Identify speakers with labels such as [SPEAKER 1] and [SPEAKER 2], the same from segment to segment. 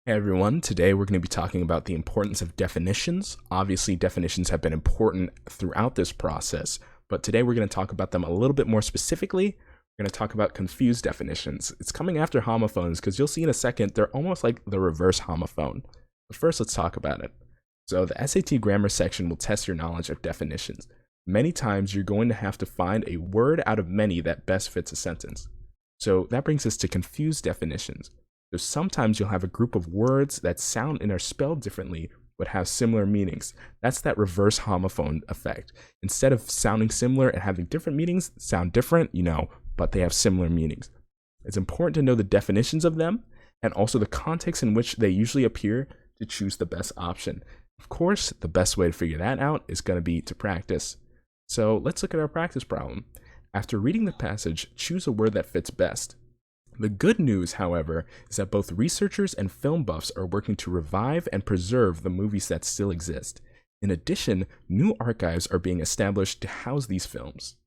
[SPEAKER 1] Hey everyone, today we're going to be talking about the importance of definitions. Obviously, definitions have been important throughout this process, but today we're going to talk about them a little bit more specifically. We're going to talk about confused definitions. It's coming after homophones because you'll see in a second they're almost like the reverse homophone. But first, let's talk about it. So the SAT grammar section will test your knowledge of definitions. Many times you're going to have to find a word out of many that best fits a sentence. So that brings us to confused definitions. So sometimes you'll have a group of words that sound and are spelled differently but have similar meanings. That's that reverse homophone effect. Instead of sounding similar and having different meanings, sound different, but they have similar meanings. It's important to know the definitions of them and also the context in which they usually appear to choose the best option. Of course, the best way to figure that out is going to be to practice. So let's look at our practice problem. After reading the passage, choose a word that fits best. The good news, however, is that both researchers and film buffs are working to revive and preserve the movies that still exist. In addition, new archives are being established to house these films.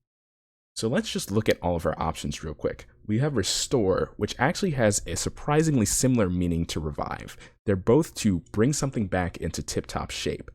[SPEAKER 1] So let's just look at all of our options real quick. We have restore, which actually has a surprisingly similar meaning to revive. They're both to bring something back into tip-top shape.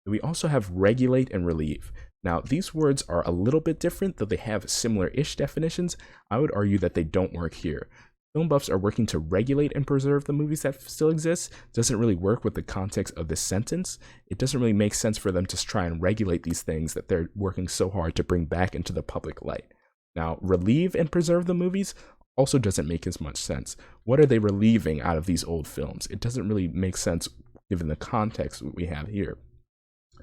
[SPEAKER 1] We also have regulate and relieve. Now, these words are a little bit different, though they have similar-ish definitions. I would argue that they don't work here. Film buffs are working to regulate and preserve the movies that still exist. Doesn't really work with the context of this sentence. It doesn't really make sense for them to try and regulate these things that they're working so hard to bring back into the public light. Now, relieve and preserve the movies also doesn't make as much sense. What are they relieving out of these old films? It doesn't really make sense given the context we have here.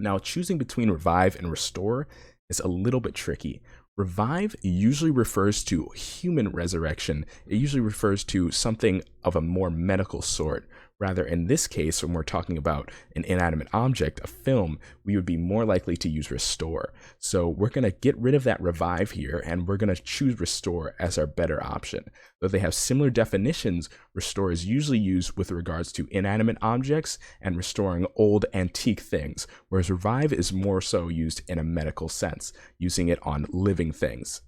[SPEAKER 1] Now, choosing between revive and restore is a little bit tricky. Revive usually refers to human resurrection. It usually refers to something of a more medical sort. Rather, in this case, when we're talking about an inanimate object, a film, we would be more likely to use restore. So we're going to get rid of that revive here, and we're going to choose restore as our better option. Though they have similar definitions, restore is usually used with regards to inanimate objects and restoring old antique things, whereas revive is more so used in a medical sense, using it on living things.